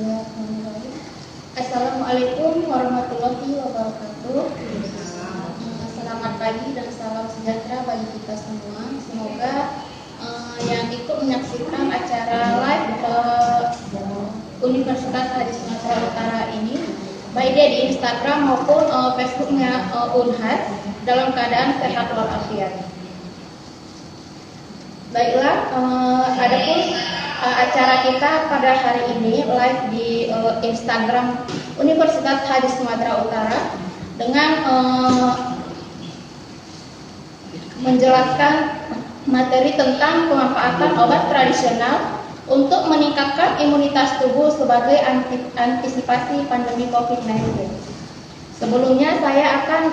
Bismillahirrahmanirrahim. Assalamualaikum warahmatullahi wabarakatuh. Selamat pagi dan salam sejahtera bagi kita semua. Semoga yang ikut menyaksikan acara live Universitas Hadis Sumatera Utara ini, baik dia di Instagram maupun Facebooknya Unhad, dalam keadaan sehat walafiat. Baiklah, adapun acara kita pada hari ini live di Instagram Universitas Hadis Sumatera Utara dengan menjelaskan materi tentang pemanfaatan obat tradisional untuk meningkatkan imunitas tubuh sebagai antisipasi pandemi COVID-19. Sebelumnya saya akan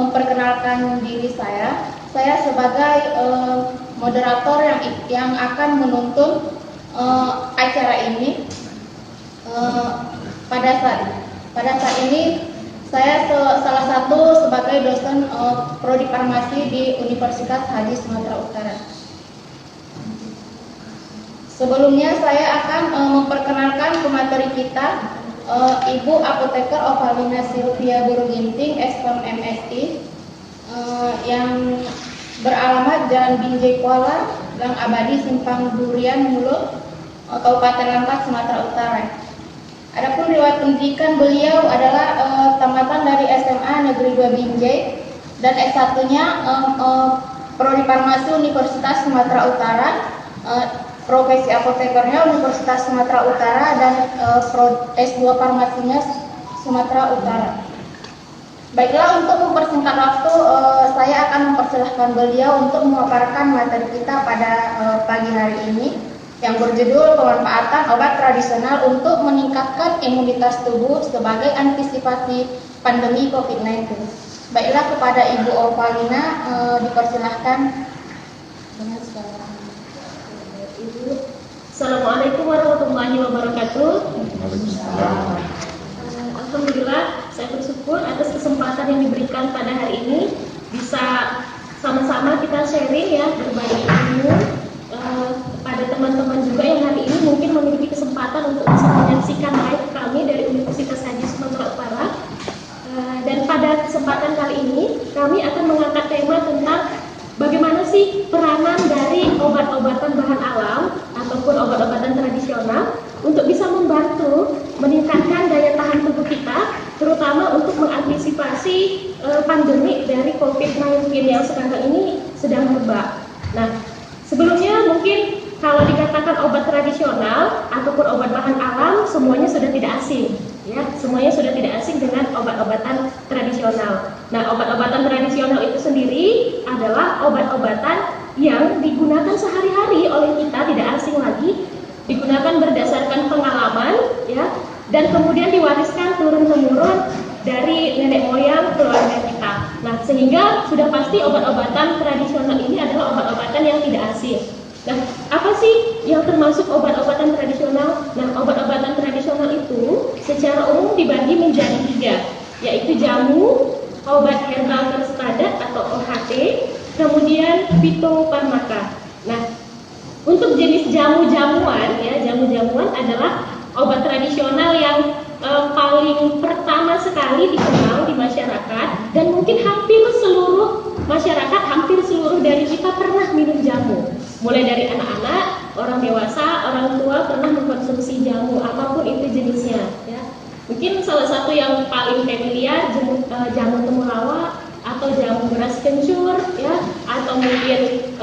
memperkenalkan diri saya. Saya sebagai moderator yang akan menuntun acara ini. Pada saat ini saya salah satu sebagai dosen prodi farmasi di Universitas Hadis Sumatera Utara. Sebelumnya saya akan memperkenalkan pemateri kita, Ibu Apoteker Ovalina Sylvia Buruginting, SPM MSI, yang beralamat Jalan Binjai Kuala, Gang Abadi, Simpang Durian, Mulut, Kabupaten Langkat, Sumatera Utara. Adapun riwayat pendidikan beliau adalah tamatan dari SMA Negeri 2 Binjai dan S1-nya prodi farmasi Universitas Sumatera Utara, profesi apotekernya Universitas Sumatera Utara, dan S2 farmasinya Sumatera Utara. Baiklah, untuk mempersingkat waktu, saya akan mempersilahkan beliau untuk memaparkan materi kita pada pagi hari ini yang berjudul pemanfaatan obat tradisional untuk meningkatkan imunitas tubuh sebagai antisipasi pandemi COVID-19. Baiklah, kepada Ibu Ovalina dipersilahkan dengan segala. Ibu. Assalamualaikum warahmatullahi wabarakatuh. Alhamdulillah, saya bersyukur atas kesempatan yang diberikan pada hari ini bisa sama-sama kita sharing ya, berbagi ilmu pada teman-teman juga yang hari ini mungkin memiliki kesempatan untuk bisa menyaksikan live kami dari Universitas Hadis Sumatera Utara. Dan pada kesempatan kali ini kami akan mengangkat tema tentang bagaimana sih peranan dari obat-obatan bahan alam ataupun obat-obatan tradisional untuk bisa membantu meningkatkan daya tahan tubuh kita, terutama untuk mengantisipasi pandemi dari COVID-19 yang sekarang ini sedang merebak. Nah, sebelumnya mungkin kalau dikatakan obat tradisional ataupun obat bahan alam, semuanya sudah tidak asing, ya, semuanya sudah tidak asing dengan obat-obatan tradisional. Nah, obat-obatan tradisional itu sendiri adalah obat-obatan yang digunakan sehari-hari oleh kita, tidak asing lagi, digunakan berdasarkan pengalaman, ya, dan kemudian diwariskan turun-temurun dari nenek moyang keluarga kita. Nah, sehingga sudah pasti obat-obatan tradisional ini adalah obat-obatan yang tidak asing. Nah, apa sih yang termasuk obat-obatan tradisional? Nah, obat-obatan tradisional itu secara umum dibagi menjadi 3, yaitu jamu, obat herbal terstandat atau OHT, kemudian fitofarmaka. Nah, untuk jenis jamu-jamuan, ya, jamu-jamuan adalah obat tradisional yang paling pertama sekali dikenal di masyarakat, dan mungkin hampir seluruh masyarakat, hampir seluruh dari kita pernah minum jamu. Mulai dari anak-anak, orang dewasa, orang tua pernah mengkonsumsi jamu apapun itu jenisnya, ya. Mungkin salah satu yang paling familiar jamu temulawak atau jamu beras kencur, ya, atau mungkin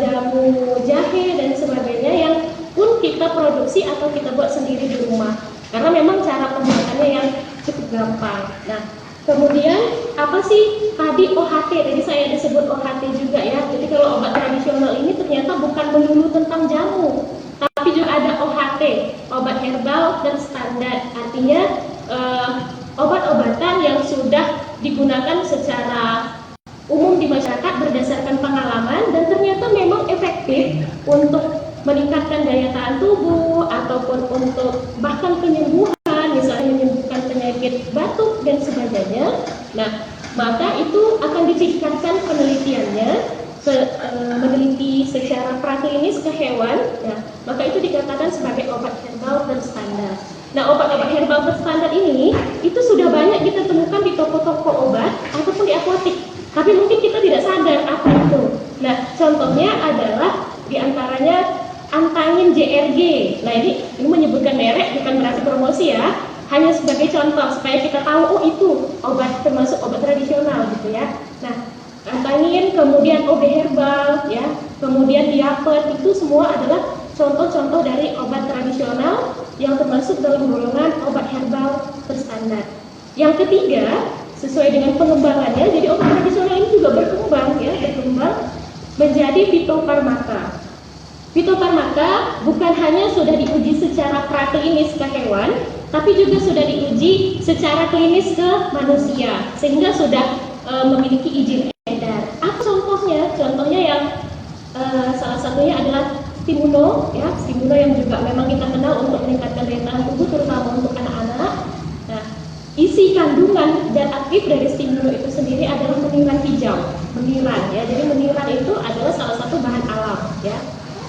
jamu jahe dan sebagainya yang pun kita produksi atau kita buat sendiri di rumah. Karena memang cara pembuatannya yang cukup gampang. Nah, kemudian apa sih tadi OHT? Tadi saya disebut OHT juga, ya. Jadi kalau obat tradisional ini ternyata bukan melulu tentang jamu, tapi juga ada OHT, obat herbal terstandar. Artinya obat-obatan yang sudah digunakan secara umum di masyarakat berdasarkan pengalaman dan ternyata memang efektif untuk meningkatkan daya tahan tubuh ataupun untuk bahkan penyembuhan, misalnya menyembuhkan penyakit batuk dan sebagainya. Nah, maka itu akan ditingkatkan penelitiannya, meneliti secara praklinis ke hewan, ya, maka itu dikatakan sebagai obat herbal terstandar. Nah, obat-obat herbal berstandar ini itu sudah banyak kita temukan di toko-toko obat ataupun di apotek. Tapi mungkin kita tidak sadar apa itu. Nah, contohnya adalah diantaranya Antangin JRG. Nah, ini menyebutkan merek, bukan berarti promosi ya. Hanya sebagai contoh supaya kita tahu, oh itu obat termasuk obat tradisional gitu ya. Nah, Antangin, kemudian OB herbal, ya, kemudian Diapet, itu semua adalah contoh-contoh dari obat tradisional yang termasuk dalam golongan obat herbal berstandar. Yang ketiga, sesuai dengan pengembangannya, jadi obat tradisional ini juga berkembang menjadi fitofarmaka. Fitofarmaka bukan hanya sudah diuji secara praklinis ke hewan, tapi juga sudah diuji secara klinis ke manusia, sehingga sudah memiliki izin edar. Apa contohnya? Contohnya yang salah satunya adalah Stimuno, ya, Stimuno yang juga memang kita kenal untuk meningkatkan daya tahan tubuh, terutama untuk anak-anak. Nah, isi kandungan dan aktif dari Stimuno itu sendiri adalah meniran hijau, meniran, ya. Jadi meniran itu adalah salah satu bahan alam, ya.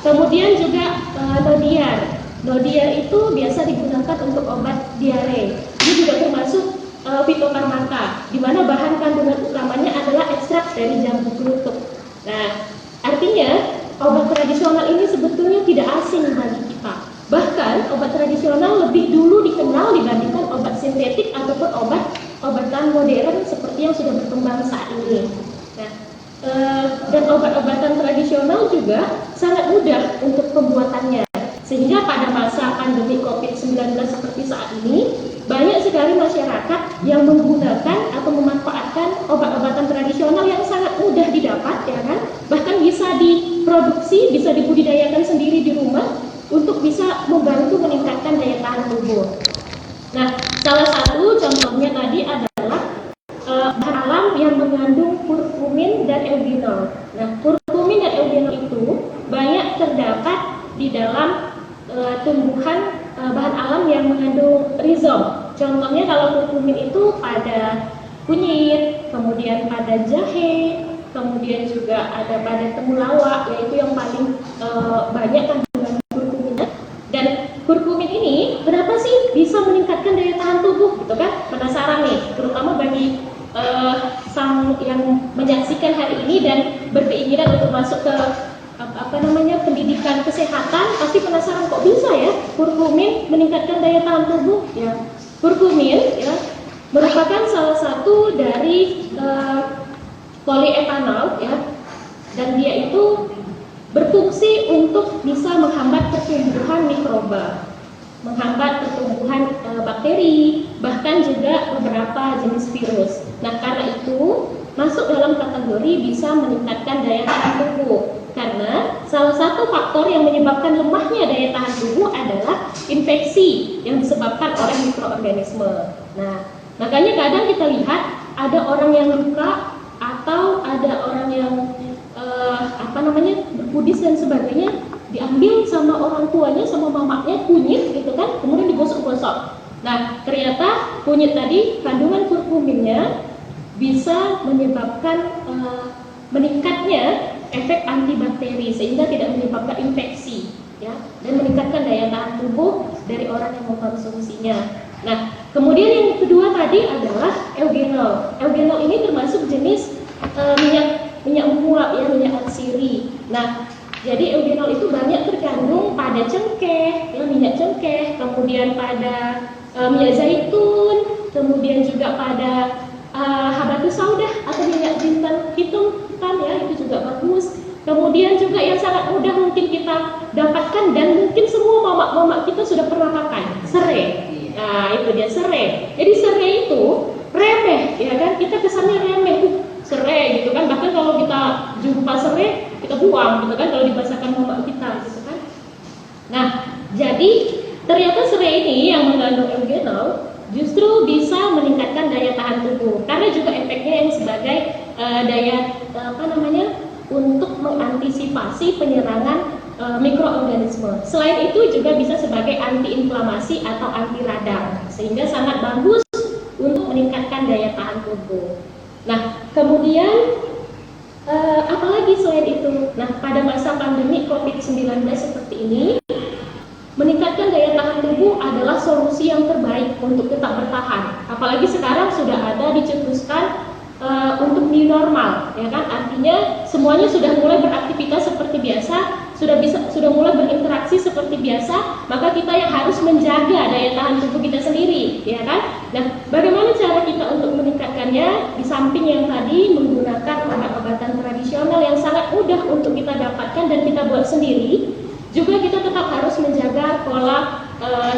Kemudian juga Nodiar. Nodiar itu biasa digunakan untuk obat diare. Ini juga termasuk fitofarmaka, di mana bahan kandungan utamanya adalah ekstrak dari jambu kelutuk. Nah, artinya obat tradisional ini sebetulnya tidak asing bagi kita. Bahkan obat tradisional lebih dulu dikenal dibandingkan obat sintetik ataupun obat-obatan modern seperti yang sudah berkembang saat ini. Nah, dan obat-obatan tradisional juga sangat mudah untuk pembuatannya. Sehingga pada masa pandemi COVID-19 seperti saat ini, banyak sekali masyarakat yang menggunakan atau memanfaatkan obat-obatan tradisional yang sangat mudah didapat, ya kan? Bahkan bisa diproduksi, bisa dibudidayakan sendiri di rumah untuk bisa membantu meningkatkan daya tahan tubuh. Nah, salah satu contohnya tadi adalah bahan alam yang mengandung kurkumin dan eugenol. Nah, kurkumin dan eugenol itu banyak terdapat di dalam tumbuhan bahan alam yang mengandung rizom. Contohnya kalau kurkumin itu pada kunyit, kemudian pada jahe, kemudian juga ada pada temulawak, yaitu yang paling banyak kandungan kurkuminnya. Dan kurkumin ini kenapa sih bisa meningkatkan daya tahan tubuh, gitu kan? Penasaran nih, terutama bagi sang yang menyaksikan hari ini dan berkeinginan untuk masuk ke pendidikan kesehatan, pasti penasaran kok bisa ya kurkumin meningkatkan daya tahan tubuh, ya. Kurkumin, ya, merupakan salah satu dari polietanol, ya, dan dia itu berfungsi untuk bisa menghambat pertumbuhan mikroba, menghambat pertumbuhan bakteri, bahkan juga beberapa jenis virus. Nah, karena itu masuk dalam kategori bisa meningkatkan daya tahan tubuh. Karena salah satu faktor yang menyebabkan lemahnya daya tahan tubuh adalah infeksi yang disebabkan oleh mikroorganisme. Nah, makanya kadang kita lihat ada orang yang luka atau ada orang yang berkudis dan sebagainya, diambil sama orang tuanya, sama mamanya kunyit gitu kan, kemudian digosok-gosok. Nah, ternyata kunyit tadi kandungan kurkuminnya bisa menyebabkan meningkatnya efek antibakteri sehingga tidak menyebabkan infeksi, ya, dan meningkatkan daya tahan tubuh dari orang yang mengkonsumsinya. Nah, kemudian yang kedua tadi adalah eugenol. Eugenol ini termasuk jenis minyak menguap, ya, minyak atsiri. Nah, jadi eugenol itu banyak terkandung pada cengkeh, ya, minyak cengkeh, kemudian pada minyak zaitun, kemudian juga pada habatus saudah atau minyak jintan hitam kan, ya, itu juga bagus. Kemudian juga yang sangat mudah mungkin kita dapatkan dan mungkin semua mama-mama kita sudah pernah pakai, serai. Nah, itu dia serai. Jadi serai itu remeh, ya kan? Kita kesannya remeh, serai gitu kan. Bahkan kalau kita jumpa serai, kita buang gitu kan kalau dibasahkan mama kita gitu kan. Nah, jadi ternyata serai ini yang mengandung eugenol justru bisa meningkatkan daya tahan tubuh karena juga efeknya yang sebagai untuk mengantisipasi penyerangan mikroorganisme. Selain itu juga bisa sebagai antiinflamasi atau anti radang sehingga sangat bagus untuk meningkatkan daya tahan tubuh. Nah, kemudian apalagi selain itu? Nah, pada masa pandemi COVID-19 seperti ini, meningkatkan daya tahan tubuh tubuh adalah solusi yang terbaik untuk tetap bertahan. Apalagi sekarang sudah ada dicetuskan untuk new normal, ya kan? Artinya semuanya sudah mulai beraktivitas seperti biasa, sudah mulai berinteraksi seperti biasa, maka kita yang harus menjaga daya tahan tubuh kita sendiri, ya kan? Nah, bagaimana cara kita untuk meningkatkannya? Di samping yang tadi menggunakan obat-obatan tradisional yang sangat mudah untuk kita dapatkan dan kita buat sendiri, juga kita tetap harus menjaga pola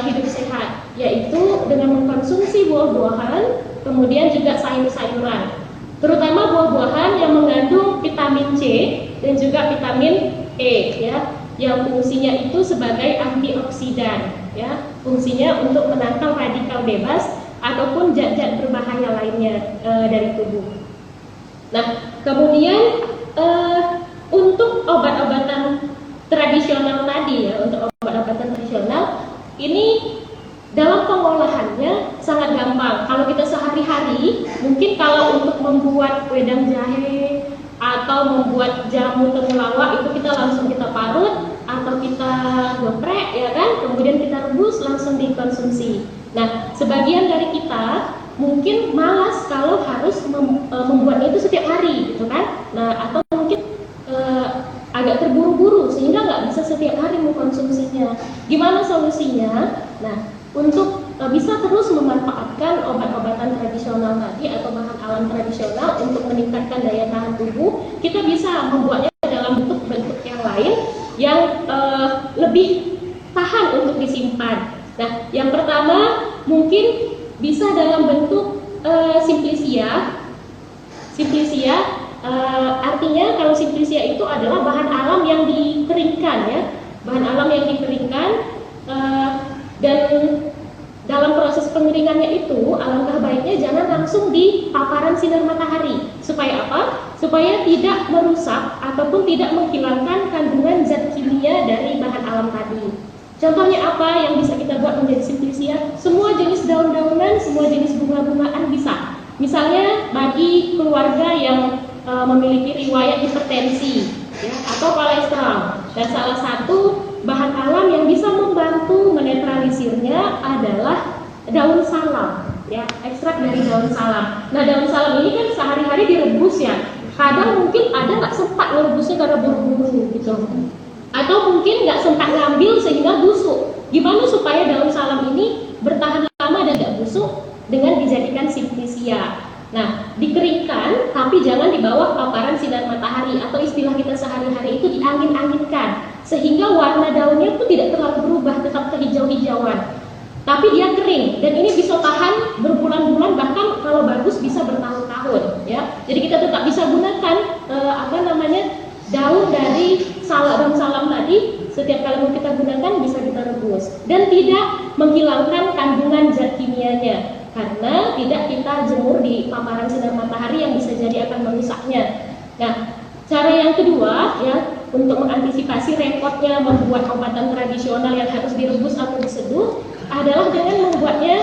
hidup sehat, yaitu dengan mengkonsumsi buah-buahan, kemudian juga sayur-sayuran. Terutama buah-buahan yang mengandung vitamin C dan juga vitamin E, ya, yang fungsinya itu sebagai antioksidan, ya, fungsinya untuk menangkal radikal bebas ataupun zat-zat berbahaya lainnya dari tubuh. Nah, kemudian untuk obat-obatan tradisional tadi, ya, untuk obat-obatan tradisional ini dalam pengolahannya sangat gampang. Kalau kita sehari-hari, mungkin kalau untuk membuat wedang jahe atau membuat jamu temulawak itu kita langsung kita parut atau kita geprek, ya kan, kemudian kita rebus langsung dikonsumsi. Nah, sebagian dari kita mungkin malas kalau harus membuatnya itu setiap hari, gitu kan? Nah, atau mungkin agak terburu-buru sehingga nggak bisa setiap hari mengkonsumsinya. Gimana solusinya? Nah, untuk bisa terus memanfaatkan obat-obatan tradisional tadi atau bahan alam tradisional untuk meningkatkan daya tahan tubuh, kita bisa membuatnya dalam bentuk-bentuk yang lain yang lebih tahan untuk disimpan. Nah, yang pertama mungkin bisa dalam bentuk simplisia. Simplisia artinya kalau simplisia itu adalah bahan alam yang dikeringkan, ya, bahan alam yang dikeringkan. Dan dalam proses pengeringannya itu alangkah baiknya jangan langsung di paparan sinar matahari. Supaya apa? Supaya tidak merusak ataupun tidak menghilangkan kandungan zat kimia dari bahan alam tadi. Contohnya apa yang bisa kita buat menjadi simplisia? Semua jenis daun-daunan, semua jenis bunga-bungaan bisa. Misalnya bagi keluarga yang memiliki riwayat hipertensi, ya, atau kolesterol. Dan salah satu bahan alam yang bisa membantu menetralisirnya adalah daun salam, ya, ekstrak dari daun salam. Nah, daun salam ini kan sehari-hari direbus, ya. Kadang mungkin ada nggak sempat merebusnya karena buru-buru gitu, atau mungkin nggak sempat ngambil sehingga busuk. Gimana supaya daun salam ini bertahan lama dan tidak busuk? Dengan dijadikan simplisia. Nah, dikeringkan tapi jangan di bawah paparan sinar matahari, atau istilah kita sehari-hari itu diangin-anginkan, sehingga warna daunnya itu tidak terlalu berubah, tetap kehijau-hijauan. Tapi dia kering dan ini bisa tahan berbulan-bulan, bahkan kalau bagus bisa bertahun-tahun, ya. Jadi kita tetap bisa gunakan daun dari daun salam tadi. Setiap kali mau kita gunakan bisa kita rebus dan tidak menghilangkan kandungan zat kimianya, karena tidak kita jemur di paparan sinar matahari yang bisa jadi akan merusaknya. Nah, cara yang kedua, ya, untuk mengantisipasi repotnya membuat obatan tradisional yang harus direbus atau diseduh adalah dengan membuatnya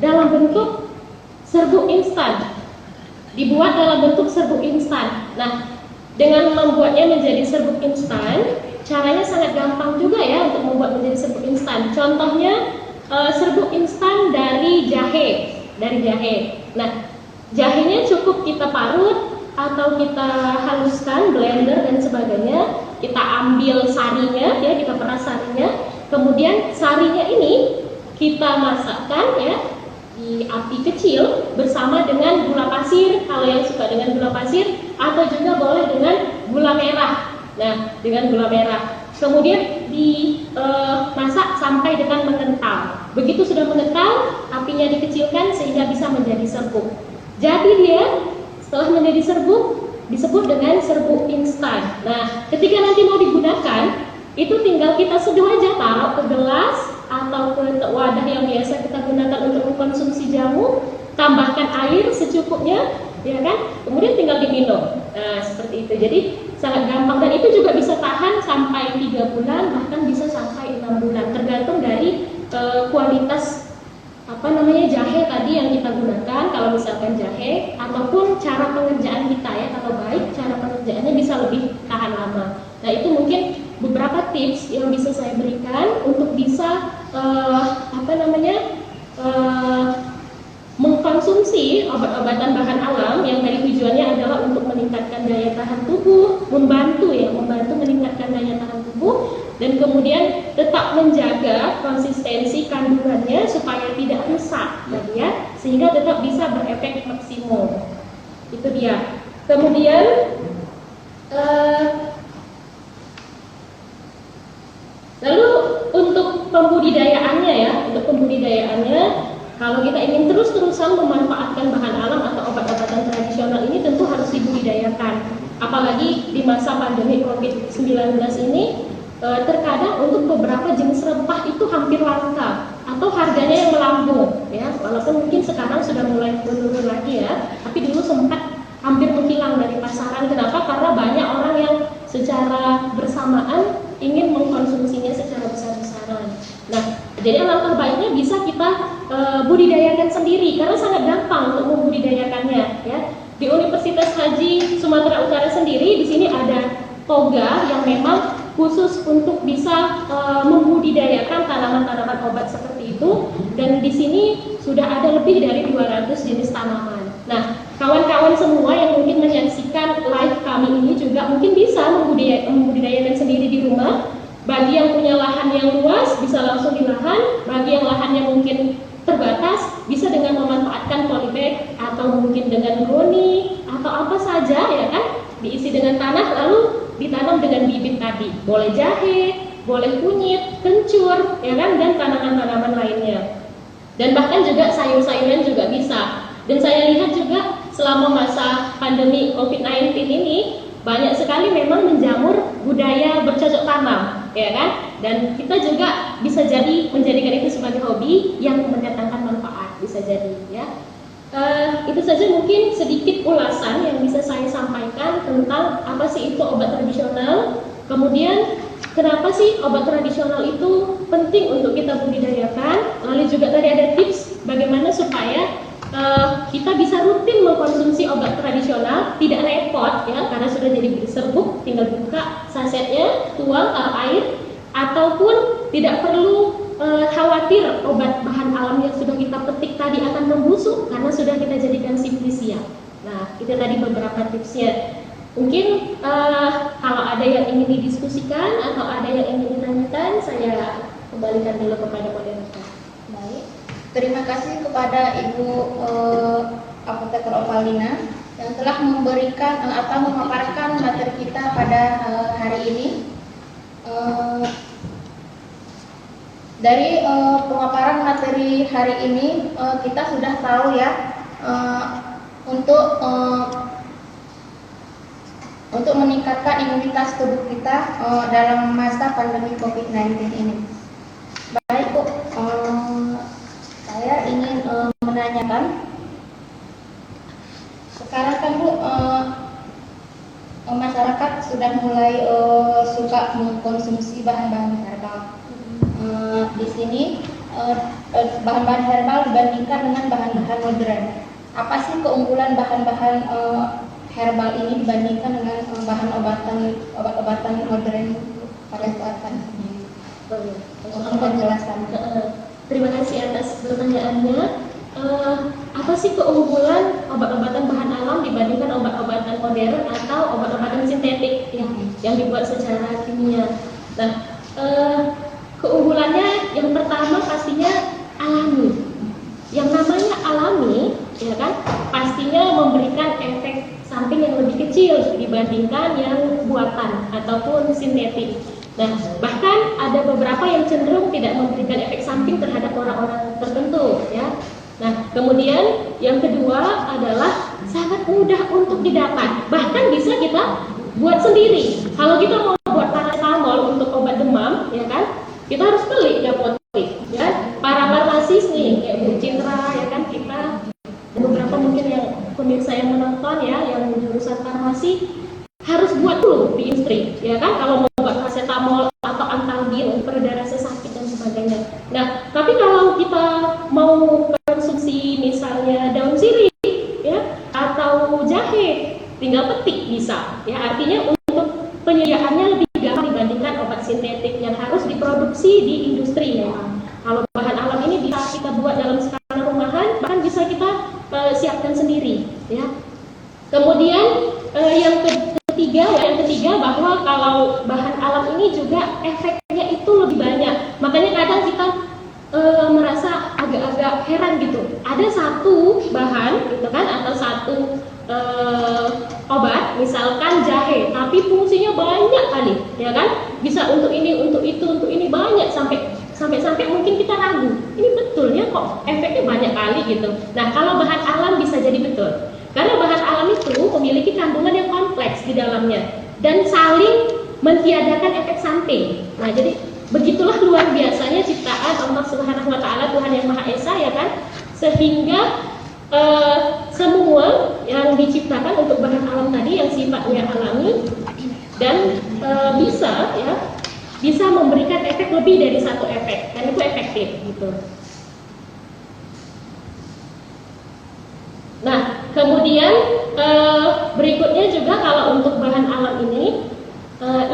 dalam bentuk serbuk instan. Dibuat dalam bentuk serbuk instan. Nah, dengan membuatnya menjadi serbuk instan, caranya sangat gampang juga, ya, untuk membuat menjadi serbuk instan. Contohnya serbuk instan dari jahe. Nah, jahenya cukup kita parut atau kita haluskan, blender dan sebagainya. Kita ambil sarinya, ya, kita peras sarinya. Kemudian sarinya ini kita masakkan, ya, di api kecil bersama dengan gula pasir, kalau yang suka dengan gula pasir, atau juga boleh dengan gula merah. Nah, dengan gula merah. Kemudian dimasak sampai dengan mengental. Begitu sudah mengental, apinya dikecilkan sehingga bisa menjadi serbuk. Jadi dia setelah menjadi serbuk disebut dengan serbuk instan. Nah, ketika nanti mau digunakan, itu tinggal kita seduh aja, taruh ke gelas atau ke wadah yang biasa kita gunakan untuk mengkonsumsi jamu, tambahkan air secukupnya, ya kan? Kemudian tinggal diminum. Nah, seperti itu. Jadi sangat gampang dan itu juga bisa tahan sampai 3 bulan, bahkan bisa sampai 6 bulan, tergantung dari kualitas jahe tadi yang kita gunakan. Kalau misalkan jahe ataupun cara pengerjaan kita, ya, kalau baik cara pengerjaannya bisa lebih tahan lama. Nah, itu mungkin beberapa tips yang bisa saya berikan untuk bisa dan kemudian tetap menjaga konsistensi kandungannya supaya tidak rusak tadi ya, sehingga tetap bisa berefek maksimum. Itu dia. Kemudian lalu untuk pembudidayaannya ya, kalau kita ingin terus-terusan memanfaatkan bahan alam atau obat-obatan tradisional ini tentu harus dibudidayakan. Apalagi di masa pandemi COVID-19 ini, terkadang untuk beberapa jenis rempah itu hampir langka atau harganya yang melambung ya, walaupun mungkin sekarang sudah mulai menurun lagi ya, tapi dulu sempat hampir menghilang dari pasaran. Kenapa? Karena banyak orang yang secara bersamaan ingin mengkonsumsinya secara besar-besaran. Nah, jadi alangkah baiknya bisa kita budidayakan sendiri karena sangat gampang untuk membudidayakannya ya. Di Universitas Haji Sumatera Utara sendiri di sini ada toga yang memang khusus untuk bisa membudidayakan tanaman-tanaman obat seperti itu, dan di sini sudah ada lebih dari 200 jenis tanaman. Nah, kawan-kawan semua yang mungkin menyaksikan live kami ini juga mungkin bisa membudidayakan sendiri di rumah. Bagi yang punya lahan yang luas bisa langsung di lahan, bagi yang lahannya mungkin terbatas bisa dengan memanfaatkan polybag atau mungkin dengan goni atau apa saja ya kan, diisi dengan tanah lalu ditanam dengan bibit tadi. Boleh jahe, boleh kunyit, kencur ya kan, dan tanaman-tanaman lainnya. Dan bahkan juga sayur-sayuran juga bisa. Dan saya lihat juga selama masa pandemi COVID-19 ini banyak sekali memang menjamur budaya bercocok tanam, ya kan? Dan kita juga bisa jadi menjadikan itu sebagai hobi yang mendatangkan manfaat, bisa jadi, ya. Itu saja mungkin sedikit ulasan yang bisa saya sampaikan tentang apa sih itu obat tradisional. Kemudian kenapa sih obat tradisional itu penting untuk kita budidayakan? Lalu juga tadi ada tips bagaimana supaya kita bisa rutin mengkonsumsi obat tradisional, tidak repot ya, karena sudah jadi serbuk, tinggal buka sasetnya, tuang air, ataupun tidak perlu khawatir obat bahan alam yang sudah kita petik tadi akan membusuk karena sudah kita jadikan simplisia. Nah, itu tadi beberapa tipsnya. Mungkin kalau ada yang ingin didiskusikan atau ada yang ingin ditanyakan, saya kembalikan dulu kepada moderator. Baik. Terima kasih kepada Ibu Apoteker Ovalina yang telah memberikan atau memaparkan materi kita pada hari ini. Dari pemaparan materi hari ini kita sudah tahu ya, untuk meningkatkan imunitas tubuh kita dalam masa pandemi COVID-19 ini. Baik Bu, saya ingin menanyakan, sekarang kan Bu, masyarakat sudah mulai suka mengkonsumsi bahan-bahan herbal. Di sini bahan-bahan herbal dibandingkan dengan bahan-bahan modern. Apa sih keunggulan bahan-bahan herbal ini dibandingkan dengan obat-obatan modern pada saat ini? Untuk penjelasan. Terima kasih atas pertanyaannya. Apa sih keunggulan obat-obatan bahan alam dibandingkan obat-obatan modern atau obat-obatan sintetik yang dibuat secara kimia? Nah, keunggulannya yang pertama pastinya alami. Yang namanya alami, ya kan, pastinya memberikan efek samping yang lebih kecil dibandingkan yang buatan ataupun sintetik. Nah, bahkan ada beberapa yang cenderung tidak memberikan efek samping terhadap orang-orang tertentu, ya. Nah, kemudian yang kedua adalah sangat mudah untuk didapat. Bahkan bisa kita buat sendiri. Kalau kita mau buat paracetamol untuk obat demam, ya kan, kita harus beli di apotek, ya. Para farmasis nih, kayak Bu Citra, ya kan, kita beberapa mungkin yang pemirsa yang menonton ya, yang jurusan farmasi harus buat dulu di industri, ya kan, kalau mau buat paracetamol atau Antalgin peredar rasa sakit dan sebagainya. Nah, tapi kalau kita mau konsumsi misalnya daun sirih, ya, atau jahe, tinggal petik bisa, ya. Artinya untuk penyediaannya lebih gampang dibandingkan obat sintetik yang harus diproduksi di industri, ya. Kalau bahan alam ini bisa kita buat dalam skala rumahan, bahkan bisa kita siapkan sendiri, ya. Kemudian yang ketiga bahwa kalau bahan alam ini juga efeknya obat, misalkan jahe, tapi fungsinya banyak kali, ya kan? Bisa untuk ini, untuk itu, untuk ini banyak sampai mungkin kita ragu. Ini betulnya kok efeknya banyak kali gitu. Nah, kalau bahan alam bisa jadi betul. Karena bahan alam itu memiliki kandungan yang kompleks di dalamnya dan saling mentiadakan efek samping. Nah, jadi begitulah luar biasanya ciptaan Allah Subhanahu wa taala, Tuhan yang Maha Esa, ya kan? Sehingga semua yang diciptakan untuk bahan alam tadi yang sifatnya alami dan bisa memberikan efek lebih dari satu efek, dan itu efektif gitu. Nah, kemudian berikutnya juga kalau untuk bahan alam ini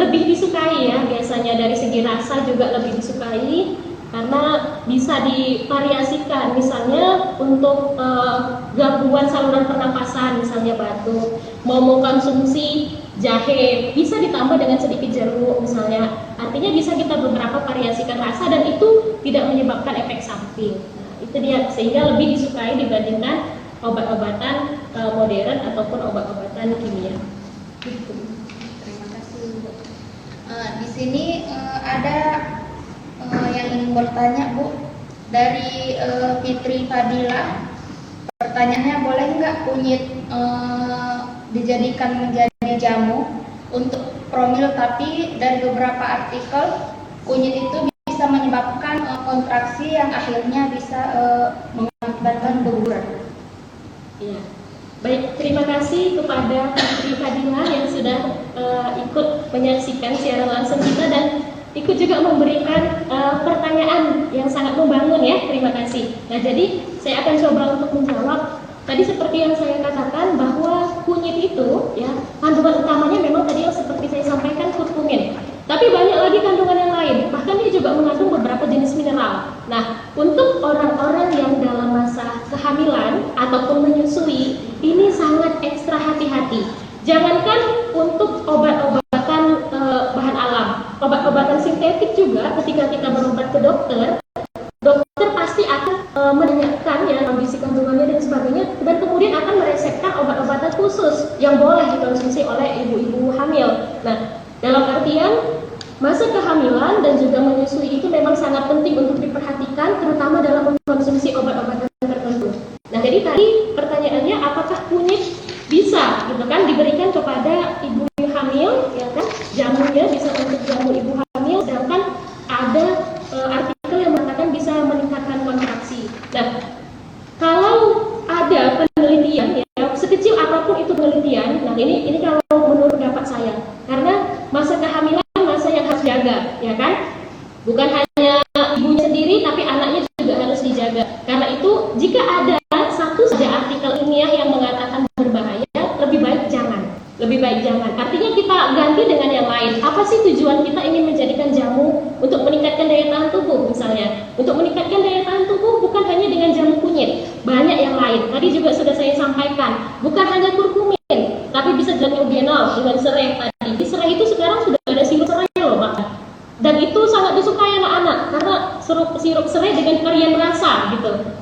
lebih disukai ya, biasanya dari segi rasa juga lebih disukai karena bisa divariasikan. Misalnya untuk gangguan saluran pernapasan, misalnya batuk, mau mengkonsumsi jahe bisa ditambah dengan sedikit jeruk misalnya. Artinya bisa kita beberapa variasikan rasa dan itu tidak menyebabkan efek samping. Nah, itu dia, sehingga lebih disukai dibandingkan obat-obatan modern ataupun obat-obatan kimia. Gitu. Terima kasih, Bu. Di sini ada yang ingin bertanya, Bu, dari Fitri Fadila. Pertanyaannya, boleh nggak kunyit dijadikan menjadi jamu untuk promil, tapi dari beberapa artikel kunyit itu bisa menyebabkan kontraksi yang akhirnya bisa mengakibatkan keguguran. Ya. Baik, terima kasih kepada Fitri Fadila yang sudah ikut menyaksikan siaran langsung kita dan ikut juga memberikan pertanyaan yang sangat membangun ya. Terima kasih. Nah, jadi saya akan coba untuk menjawab. Tadi seperti yang saya katakan bahwa kunyit itu ya, kandungan utamanya memang tadi yang seperti saya sampaikan kurkumin. Tapi banyak lagi kandungan yang lain. Bahkan dia juga mengandung beberapa jenis mineral. Nah, untuk orang-orang yang dalam masa kehamilan ataupun menyusui, ini sangat ekstra hati-hati. Jangankan untuk obat-obatan bahan alam, obat-obatan sintetik juga ketika kita berobat ke dokter, dokter pasti akan menanyakan ya kondisi kandungannya dan sebagainya, dan kemudian akan meresepkan obat-obatan khusus yang boleh dikonsumsi oleh ibu-ibu hamil. Nah, dalam artian masa kehamilan dan juga menyusui itu memang sangat penting untuk diperhatikan, terutama dalam mengkonsumsi obat-obatan tertentu. Nah, jadi tadi pertanyaannya apakah kunyit bisa gitu kan diberikan kepada ibu hamil, ya kan? Jamunya bisa untuk jamu ibu hamil, sedangkan ada artikel yang mengatakan bisa meningkatkan kontraksi. Nah, kalau ada penelitian ya, sekecil apapun itu penelitian, nah ini kalau menurut pendapat saya, karena masa kehamilan masa yang harus jaga, ya kan? Bukan hanya ibunya sendiri, tapi anaknya juga harus dijaga. Karena itu, jika ada satu saja artikel ilmiah yang mengatakan berbahaya, lebih baik jangan. Lebih baik jangan. Artinya kita ganti dengan yang lain. Apa sih tujuan kita ingin menjadikan jamu untuk meningkatkan daya tahan tubuh misalnya? Untuk meningkatkan daya tahan tubuh bukan hanya dengan jamu kunyit, banyak yang lain. Tadi juga sudah saya sampaikan, bukan hanya kurkumin, tapi bisa dengan eugenol, dengan serai tadi. Di serai itu sekarang sudah ada sirup serai loh bahkan. Dan itu sangat disukai anak-anak karena sirup serai dengan varian rasa gitu.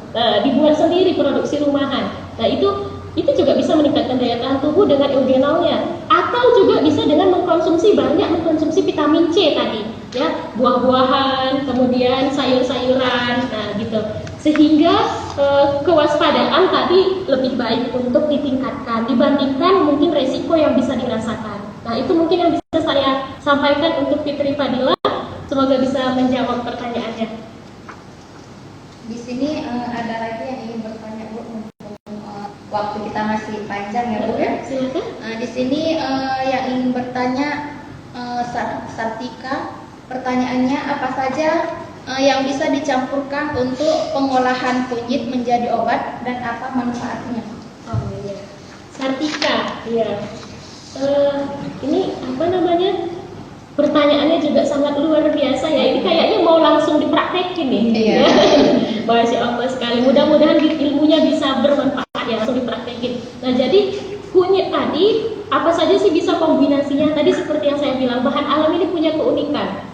Dibuat sendiri produksi rumahan. Nah, itu juga bisa meningkatkan daya tahan tubuh dengan eugenolnya, atau juga bisa dengan mengkonsumsi vitamin C tadi ya, buah-buahan, kemudian sayur-sayuran, nah gitu, sehingga kewaspadaan tadi lebih baik untuk ditingkatkan dibandingkan mungkin resiko yang bisa dirasakan. Nah, itu mungkin yang bisa saya sampaikan untuk Fitri Fadila, semoga bisa menjawab pertanyaannya. Di sini ada lagi yang ingin bertanya, Bu. Waktu kita masih panjang ya, Bu ya. Silakan. Di sini yang ingin bertanya Sartika, pertanyaannya apa saja yang bisa dicampurkan untuk pengolahan kunyit menjadi obat dan apa manfaatnya? Oh iya, Sartika, iya. Ini apa namanya? Pertanyaannya juga sangat luar biasa ya. Ini kayaknya mau langsung dipraktekin nih. Iya. Masya Allah sekali. Mudah-mudahan ilmunya bisa bermanfaat ya, langsung dipraktekin. Nah, jadi kunyit tadi apa saja sih bisa kombinasinya? Tadi seperti yang saya bilang, bahan alam ini punya keunikan.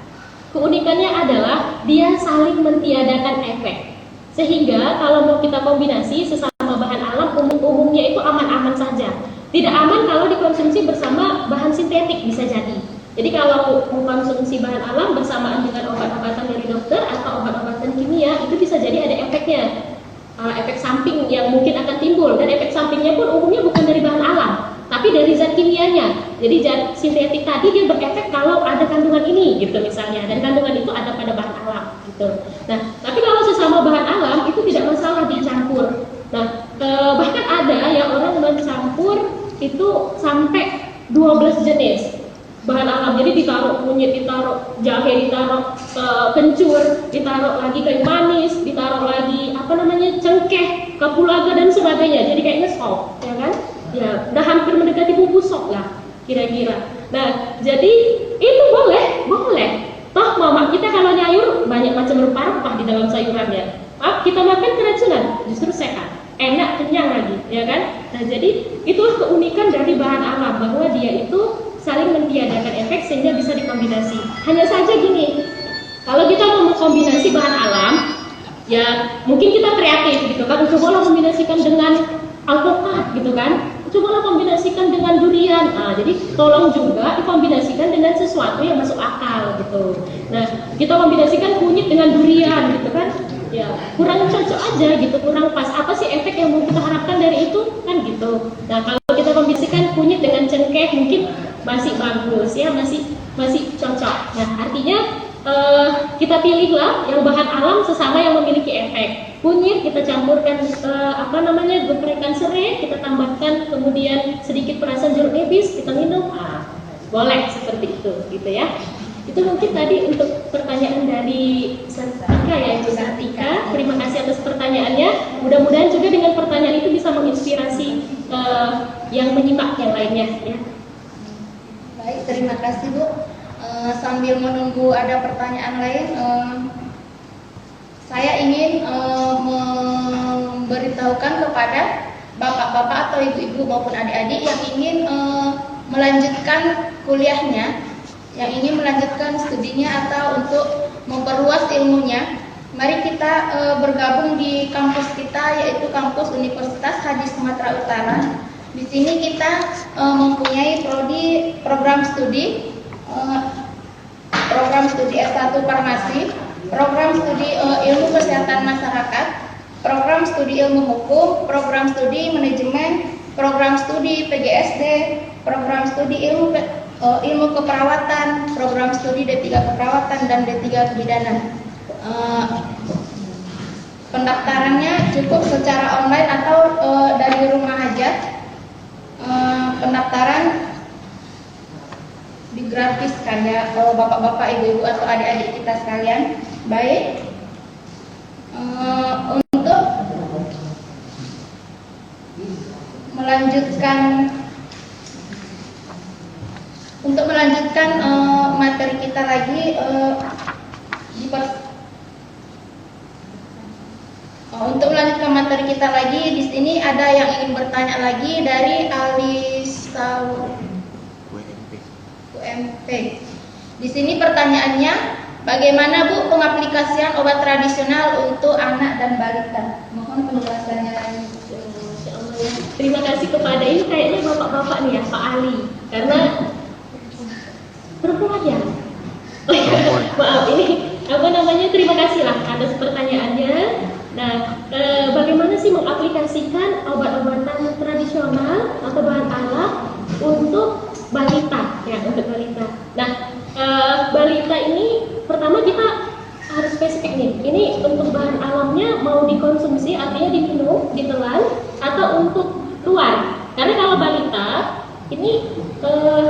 Keunikannya adalah dia saling mentiadakan efek. Sehingga kalau mau kita kombinasi sesama bahan alam, umumnya itu aman-aman saja. Tidak aman kalau dikonsumsi bersama bahan sintetik, bisa jadi. Jadi kalau mengkonsumsi bahan alam bersamaan dengan obat-obatan dari dokter atau obat-obatan kimia, itu bisa jadi ada efeknya, efek samping yang mungkin akan timbul, dan efek sampingnya pun umumnya bukan dari bahan alam, tapi dari zat kimianya. Jadi zat sintetik tadi dia berefek kalau ada kandungan ini, gitu misalnya, dan kandungan itu ada pada bahan alam, gitu. Nah, tapi kalau sesama bahan alam itu tidak masalah dicampur. Nah, bahkan ada yang orang mencampur itu sampai 12 jenis bahan alam. Jadi ditaruh kunyit, ditaruh jahe, ditaruh kencur, ditaruh lagi kayu manis, ditaruh lagi cengkeh, kapulaga dan sebagainya. Jadi kayaknya sop, ya kan? Ya, udah hampir mendekati bumbu sop lah kira-kira. Nah, jadi itu boleh. Toh mama kita kalau nyayur banyak macam rempah-rempah di dalam sayurannya. Kita makan keracunan, justru sehat, enak, kenyang lagi, ya kan? Nah, jadi itulah keunikan dari bahan alam, bahwa dia itu saling mentiadakan efek sehingga bisa dikombinasi. Hanya saja gini, kalau kita mau mengkombinasi bahan alam, ya mungkin kita kreatif gitu kan, cobalah kombinasikan dengan alpukat gitu kan, cobalah kombinasikan dengan durian. Nah, jadi tolong juga dikombinasikan dengan sesuatu yang masuk akal gitu. Nah, kita kombinasikan kunyit dengan durian gitu kan, ya kurang cocok aja gitu, kurang pas. Apa sih efek yang mau kita harapkan dari itu kan gitu. Nah, kalau kita kombinasikan kunyit dengan cengkeh mungkin masih bagus ya, masih cocok. Nah, artinya kita pilihlah yang bahan alam sesama yang memiliki efek. Kunyit kita campurkan geprekan serai, kita tambahkan kemudian sedikit perasan jeruk nipis, kita minum. Boleh seperti itu gitu ya. Itu mungkin tadi untuk pertanyaan dari Santika ya, Ibu Santika. Terima kasih atas pertanyaannya. Mudah-mudahan juga dengan pertanyaan itu bisa menginspirasi yang menyimak yang lainnya ya. Baik, terima kasih Bu. Sambil menunggu ada pertanyaan lain, saya ingin memberitahukan kepada bapak-bapak atau ibu-ibu maupun adik-adik yang ingin melanjutkan kuliahnya, yang ingin melanjutkan studinya atau untuk memperluas ilmunya. Mari kita bergabung di kampus kita, yaitu kampus Universitas Haji Sumatera Utara. Di sini kita mempunyai program studi S1 Farmasi, program studi Ilmu Kesehatan Masyarakat, program studi Ilmu Hukum, program studi Manajemen, program studi PGSD, program studi Ilmu Keperawatan, program studi D3 Keperawatan dan D3 Kebidanan. Pendaftarannya cukup secara online atau dari rumah aja. Pendaftaran digratiskan ya, bapak-bapak, ibu-ibu atau adik-adik kita sekalian. Baik, untuk melanjutkan materi kita lagi, di sini ada yang ingin bertanya lagi dari Alisa UMP. Di sini pertanyaannya, bagaimana Bu pengaplikasian obat tradisional untuk anak dan balita? Mohon penjelasannya lagi. Terima kasih kepada ini kayaknya bapak-bapak nih ya, Pak Ali, karena perempuan ya. Maaf, ini terima kasih lah atas pertanyaannya. Nah, bagaimana sih mengaplikasikan obat-obatan tradisional atau bahan alam untuk balita ya, untuk balita. Nah, balita ini pertama kita harus spesifik nih. Ini untuk bahan alamnya mau dikonsumsi, artinya diminum, ditelan, atau untuk luar. Karena kalau balita ini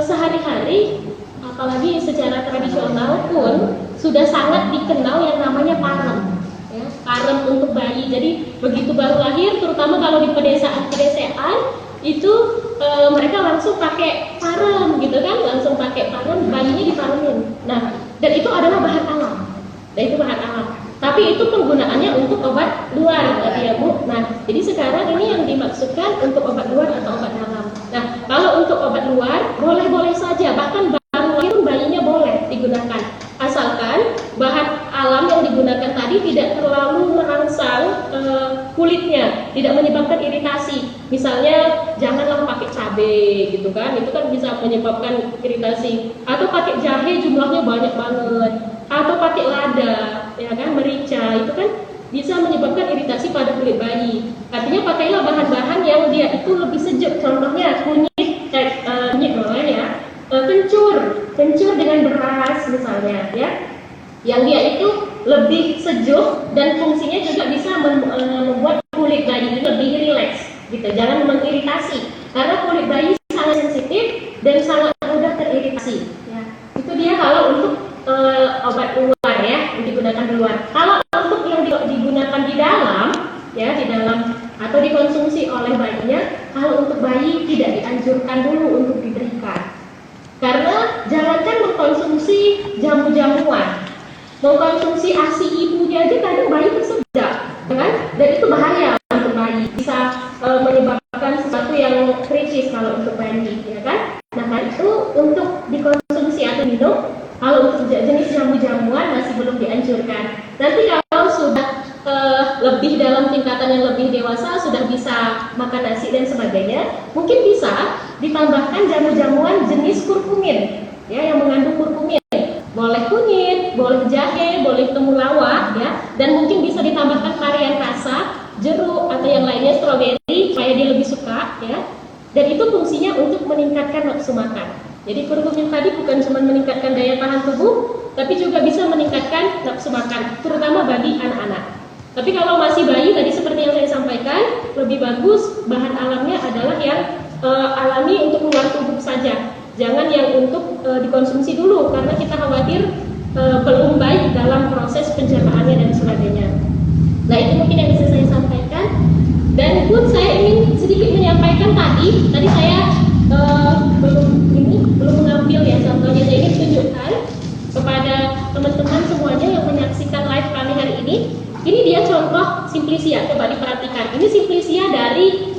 sehari-hari, apalagi secara tradisional pun sudah sangat dikenal yang namanya parem. Ya, parem untuk bayi. Jadi begitu baru lahir, terutama kalau di pedesaan itu mereka langsung pakai parem gitu kan, langsung pakai parem, bayinya diparemin. Nah, dan itu adalah bahan alam. Tapi itu penggunaannya untuk obat luar tadi ya Bu. Nah, jadi sekarang ini yang dimaksudkan untuk obat luar atau obat dalam. Nah, kalau untuk obat luar boleh-boleh saja, bahkan baru lahir pun bayinya boleh digunakan, asalkan bahan alam yang digunakan tadi tidak terlalu merangsang kulitnya, tidak menyebabkan iritasi. Misalnya janganlah pakai cabai gitu kan, itu kan bisa menyebabkan iritasi. Atau pakai jahe jumlahnya banyak banget, atau pakai lada, ya kan, merica, itu kan bisa menyebabkan iritasi pada kulit bayi. Artinya pakailah bahan-bahan yang dia itu lebih sejuk. Contohnya kunyit, ya, kencur dengan beras misalnya, ya, yang dia itu lebih sejuk dan fungsinya juga bisa membuat kulit bayi ini lebih rileks, gitu. Jangan mengiritasi, karena kulit bayi sangat sensitif dan sangat mudah teriritasi. Ya. Itu dia kalau untuk obat luar, ya, yang digunakan di luar. Kalau untuk yang digunakan di dalam, ya, di dalam atau dikonsumsi oleh bayinya, kalau untuk bayi tidak dianjurkan dulu untuk diberikan. Karena jangankan mengkonsumsi jamu-jamuan, mengkonsumsi ASI ibunya aja kadang bayi tersedak, kan? Dan itu bahaya untuk bayi, bisa menyebabkan sesuatu yang kritis kalau untuk bayi, ya kan? Nah, itu untuk dikonsumsi atau minum. Kalau untuk jenis jamu-jamuan masih belum dianjurkan. Nanti kalau sudah lebih dalam tingkatan yang lebih dewasa, sudah bisa makan nasi dan sebagainya, mungkin bisa ditambahkan jamu-jamuan jenis kurkumin, ya, yang mengandung kurkumin. Boleh kunyit, boleh jahe, boleh temulawak, ya, dan mungkin bisa ditambahkan varian rasa, jeruk atau yang lainnya, stroberi, supaya dia lebih suka, ya. Dan itu fungsinya untuk meningkatkan nafsu makan. Jadi kurkumin tadi bukan cuma meningkatkan daya tahan tubuh, tapi juga bisa meningkatkan nafsu makan, terutama bagi anak-anak. Tapi kalau masih bayi, tadi seperti yang saya sampaikan, lebih bagus bahan alamnya adalah yang alami untuk luar tubuh saja. Jangan yang untuk dikonsumsi dulu, karena kita khawatir belum baik dalam proses pencernaannya dan sebagainya. Nah, itu mungkin yang bisa saya sampaikan. Dan pun saya ingin sedikit menyampaikan tadi saya belum mengambil, ya, contohnya. Saya ingin tunjukkan kepada teman-teman semuanya yang menyaksikan live kami hari ini. Ini dia contoh simplisia, coba diperhatikan. Ini simplisia dari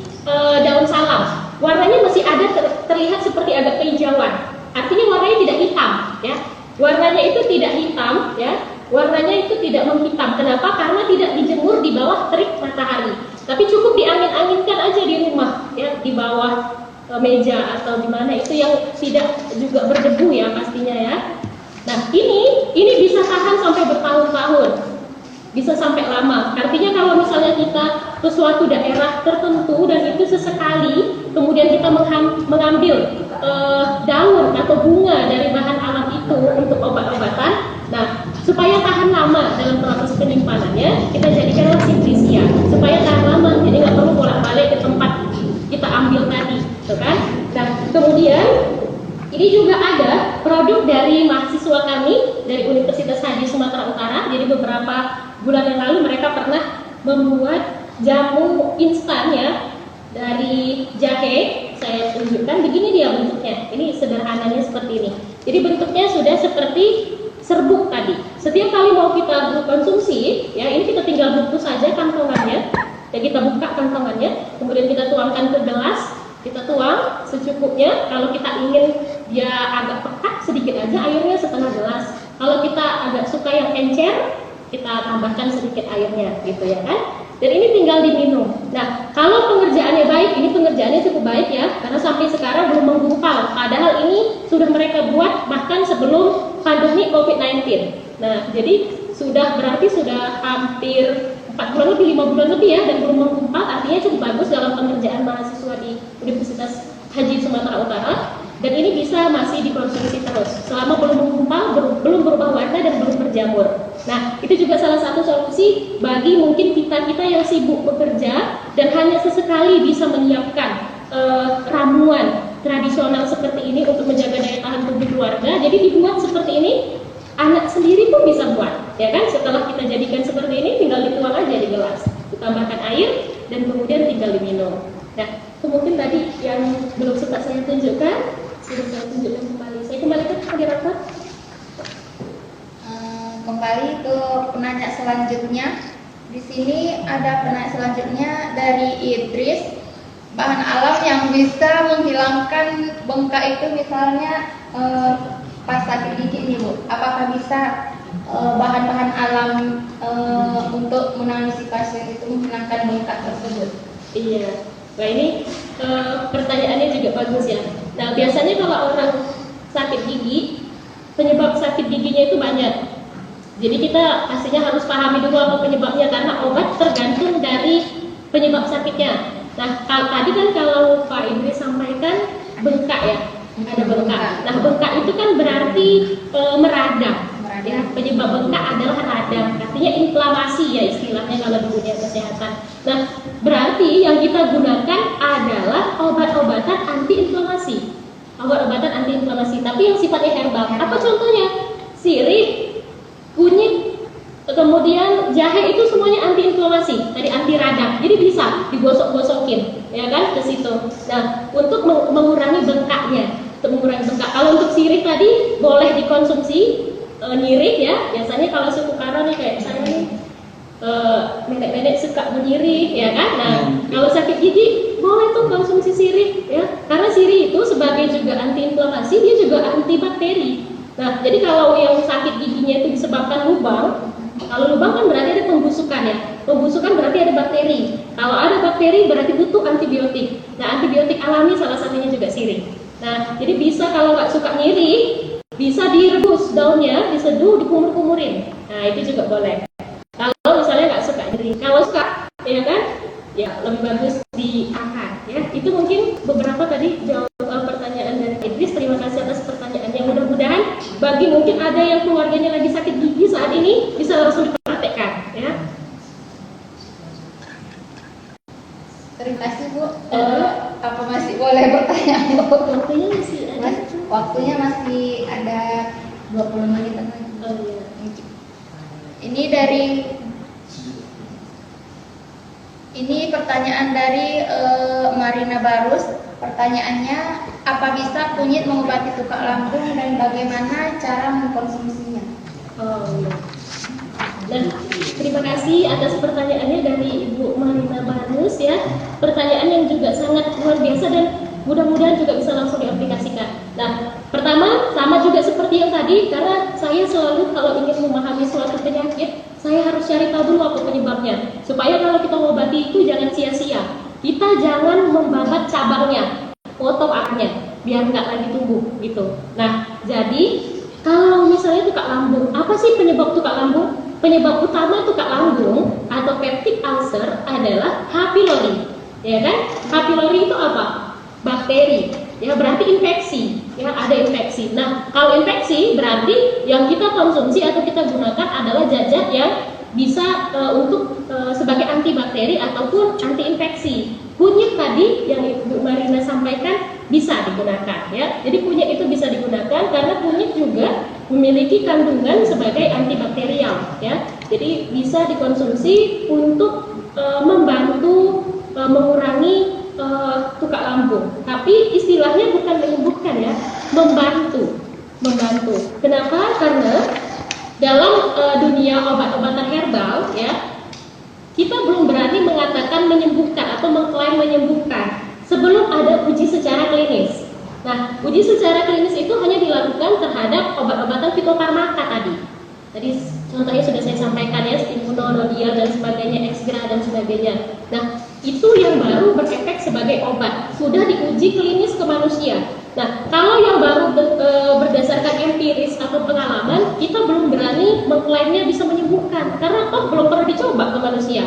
daun salam. Warnanya masih ada terlihat seperti agak kehijauan. Artinya warnanya tidak hitam, ya. Warnanya itu tidak hitam, ya. Warnanya itu tidak menghitam. Kenapa? Karena tidak dijemur di bawah terik matahari. Tapi cukup diangin-anginkan aja di rumah, ya, di bawah meja atau di mana itu yang tidak juga berdebu, ya, pastinya, ya. Nah, ini bisa tahan sampai bertahun-tahun. Bisa sampai lama. Artinya kalau misalnya kita ke suatu daerah tertentu dan itu sesekali, kemudian kita mengambil daun atau bunga dari bahan alam itu untuk obat-obatan, nah, supaya tahan lama dalam proses penyimpanannya, kita jadikanlah simplisia supaya tahan lama. Jadi nggak perlu bolak-balik ke tempat kita ambil tadi, gitu kan? Nah, kemudian ini juga ada produk dari mahasiswa kami dari Universitas Haji Sumatera Utara. Jadi beberapa bulan yang lalu mereka pernah membuat jamu instan, ya, dari jahe. Saya tunjukkan, begini dia bentuknya. Ini sederhananya seperti ini. Jadi bentuknya sudah seperti serbuk tadi. Setiap kali mau kita konsumsi, ya, ini kita tinggal bungkus saja kantongannya. Ya, kita buka kantongannya, kemudian kita tuangkan ke gelas. Kita tuang secukupnya. Kalau kita ingin dia agak pekat, sedikit aja airnya, setengah gelas. Kalau kita agak suka yang encer, kita tambahkan sedikit airnya, gitu, ya kan? Dan ini tinggal diminum. Nah, kalau pengerjaannya baik, ini pengerjaannya cukup baik, ya, karena sampai sekarang belum menggumpal. Padahal ini sudah mereka buat bahkan sebelum pandemi COVID-19. Nah, jadi berarti sudah hampir 4 bulan lebih, 5 bulan lebih, ya, dan belum menggumpal. Artinya cukup bagus dalam pengerjaan mahasiswa di Universitas Haji Sumatera Utara. Dan ini bisa masih dikonsumsi terus selama belum menggumpal, belum berubah warna dan belum berjamur. Nah, itu juga salah satu solusi bagi mungkin kita yang sibuk bekerja dan hanya sesekali bisa menyiapkan ramuan tradisional seperti ini untuk menjaga daya tahan tubuh keluarga. Jadi dibuat seperti ini, anak sendiri pun bisa buat, ya kan? Setelah kita jadikan seperti ini, tinggal dituang aja di gelas, ditambahkan air dan kemudian tinggal diminum. Nah, itu mungkin tadi yang belum sempat saya tunjukkan. Sudah saya tunjukkan kembali. Saya kembalikan ke moderator. Kembali ke penanya selanjutnya. Di sini ada penanya selanjutnya dari Idris. Bahan alam yang bisa menghilangkan bengkak itu misalnya pas sakit gigi nih, Bu. Apakah bisa bahan-bahan alam untuk menangani si pasien itu menghilangkan bengkak tersebut? Iya, Nah ini pertanyaannya juga bagus ya. Nah biasanya kalau orang sakit gigi, penyebab sakit giginya itu banyak. Jadi kita pastinya harus pahami dulu apa penyebabnya, karena obat tergantung dari penyebab sakitnya. Nah tadi kan kalau Pak Idris sampaikan bengkak ya, ada bengkak. Nah bengkak itu kan berarti meradang. Ya, penyebab bengkak adalah radang, artinya inflamasi ya istilahnya kalau di dunia kesehatan. Nah, berarti yang kita gunakan adalah obat-obatan antiinflamasi. Obat-obatan antiinflamasi, tapi yang sifatnya herbal. Apa contohnya? Sirih, kunyit, kemudian jahe itu semuanya antiinflamasi, tadi anti radang. Jadi bisa digosok-gosokin, ya kan ke situ. Nah, untuk mengurangi bengkaknya, Kalau untuk sirih tadi boleh dikonsumsi. Nyirih ya, biasanya kalau suku Karo nih kayak saya nih nenek-nenek suka menyirih ya kan. Nah kalau sakit gigi boleh tuh konsumsi sirih ya, karena sirih itu sebagai juga antiinflamasi, dia juga antibakteri. Nah jadi kalau yang sakit giginya itu disebabkan lubang, kalau lubang kan berarti ada pembusukan ya, pembusukan berarti ada bakteri. Kalau ada bakteri berarti butuh antibiotik. Nah antibiotik alami salah satunya juga sirih. Nah jadi bisa kalau nggak suka nyirih, bisa direbus daunnya, diseduh, dikumur-kumurin. Nah itu juga boleh. Kalau misalnya nggak suka nyeri, kalau suka, ya kan, ya lebih bagus diangkat. Ya, itu mungkin beberapa tadi jawaban pertanyaan dari Idris. Terima kasih atas pertanyaannya. Mudah-mudahan bagi mungkin ada yang keluarganya lagi sakit gigi saat ini bisa langsung dipraktekkan. Ya. Terima kasih Bu. Apa masih boleh bertanya Bu? Waktunya masih ada. Waktunya masih ada 20 menit lagi. Oh, iya. Ini pertanyaan dari Marina Barus. Pertanyaannya, apa bisa kunyit mengobati tukak lambung dan bagaimana cara mengkonsumsinya? Oh iya. Nah, terima kasih atas pertanyaannya dari Ibu Marina Barus ya. Pertanyaan yang juga sangat luar biasa dan mudah-mudahan juga bisa langsung diaplikasikan. Nah, pertama sama juga seperti yang tadi, karena saya selalu kalau ingin memahami suatu penyakit, saya harus cari tahu dulu apa penyebabnya. Supaya kalau kita mengobati itu jangan sia-sia. Kita jangan membabat cabangnya, potong akarnya, biar nggak lagi tumbuh gitu. Nah, jadi kalau misalnya tukak lambung, apa sih penyebab tukak lambung? Penyebab utama tukak lambung atau peptic ulcer adalah H. pylori, ya kan? H. pylori itu apa? Bakteri, ya berarti infeksi, ya ada infeksi. Nah, kalau infeksi berarti yang kita konsumsi atau kita gunakan adalah zat-zat yang bisa untuk sebagai antibakteri ataupun anti-infeksi. Kunyit tadi yang Ibu Marina sampaikan bisa digunakan, ya. Jadi kunyit itu bisa digunakan karena kunyit juga memiliki kandungan sebagai antibakterial, ya. Jadi bisa dikonsumsi untuk membantu mengurangi tukak lambung. Tapi istilahnya bukan menyembuhkan ya, membantu. Kenapa? Karena dalam dunia obat-obatan herbal ya, kita belum berani mengatakan menyembuhkan atau mengklaim menyembuhkan sebelum ada uji secara klinis. Nah, uji secara klinis itu hanya dilakukan terhadap obat-obatan fitofarmaka tadi. Tadi contohnya sudah saya sampaikan ya, imunodia dan sebagainya, eksgra dan sebagainya. Nah, itu yang baru berefek sebagai obat, sudah diuji klinis ke manusia. Nah, kalau yang baru berdasarkan empiris atau pengalaman, kita belum berani mengklaimnya bisa menyembuhkan karena belum pernah dicoba ke manusia.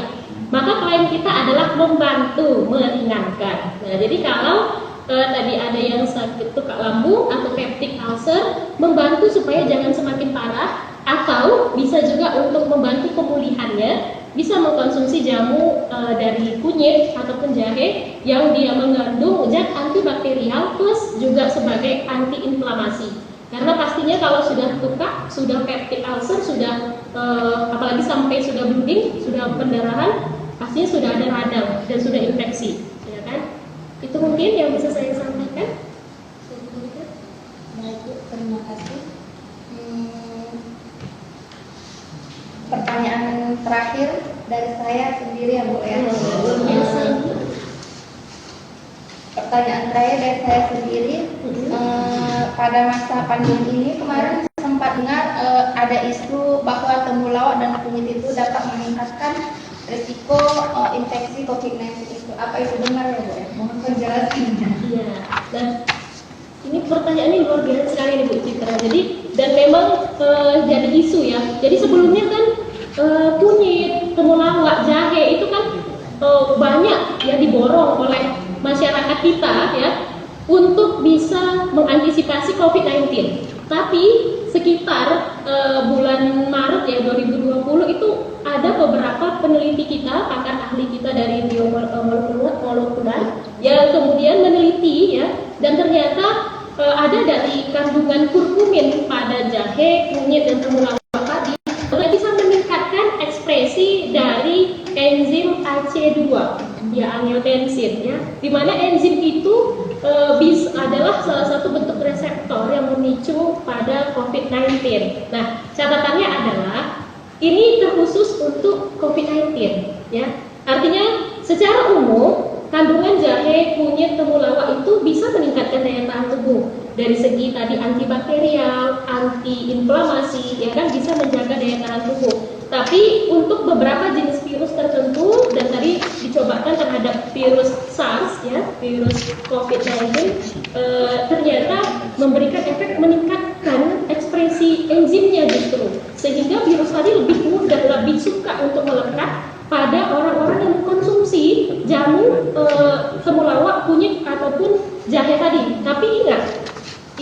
Maka klaim kita adalah membantu meringankan. Nah, jadi kalau tadi ada yang sakit tukak lambung atau peptic ulcer, membantu supaya jangan semakin parah, atau bisa juga untuk membantu pemulihannya, bisa mengkonsumsi jamu dari kunyit ataupun jahe yang dia mengandung zat antibakterial plus juga sebagai antiinflamasi. Karena pastinya kalau sudah tukak, sudah peptic ulcer, sudah apalagi sampai sudah bleeding, sudah pendarahan, pastinya sudah ada radang dan sudah infeksi, ya kan? Itu mungkin yang bisa saya sampaikan. Baik Bu, terima kasih. Pertanyaan terakhir dari saya sendiri ya Bu ya. Pertanyaan terakhir dari saya sendiri. Pada masa pandemi ini kemarin sempat dengar ada isu bahwa temulawak dan kunyit itu dapat meningkatkan risiko infeksi COVID-19 itu. Apa itu benar ya Bu ya? penjelasannya. Iya. Nah, ini pertanyaannya luar biasa sekali nih Bu Citra. Jadi dan memang jadi isu ya. Jadi sebelumnya kan kunyit, temulawak, jahe itu kan banyak yang diborong oleh masyarakat kita ya untuk bisa mengantisipasi COVID-19. Tapi sekitar bulan Maret ya 2020 itu ada beberapa peneliti kita, pakar ahli kita dari biomolekular yang kemudian meneliti ya, dan ternyata ada dari kandungan kurkumin pada jahe, kunyit dan temulawak tadi bisa meningkatkan ekspresi dari enzim AC2 ya, angiotensin ya, di mana enzim itu adalah salah satu bentuk reseptor yang memicu pada COVID-19. Nah, catatannya adalah ini terkhusus untuk COVID-19 ya. Artinya secara umum kandungan jahe, kunyit, temulawak itu bisa meningkatkan daya tahan tubuh dari segi tadi antibakterial, anti-inflamasi, ya kan, bisa menjaga daya tahan tubuh. Tapi untuk beberapa jenis virus tertentu dan tadi dicobakan terhadap virus SARS ya, virus COVID-19, ternyata memberikan efek meningkatkan ekspresi enzimnya justru, sehingga virus tadi lebih mudah, lebih suka untuk melekat pada orang-orang yang mengkonsumsi jamu, temulawak, kunyit ataupun jahe tadi. Tapi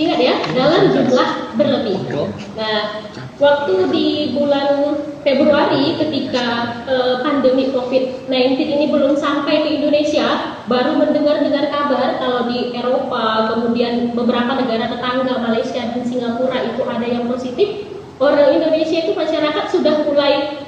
ingat ya, dalam jumlah berlebih. Nah, waktu di bulan Februari ketika pandemi COVID-19 ini belum sampai ke Indonesia, baru mendengar kabar kalau di Eropa, kemudian beberapa negara tetangga Malaysia dan Singapura itu ada yang positif. Orang Indonesia itu masyarakat sudah mulai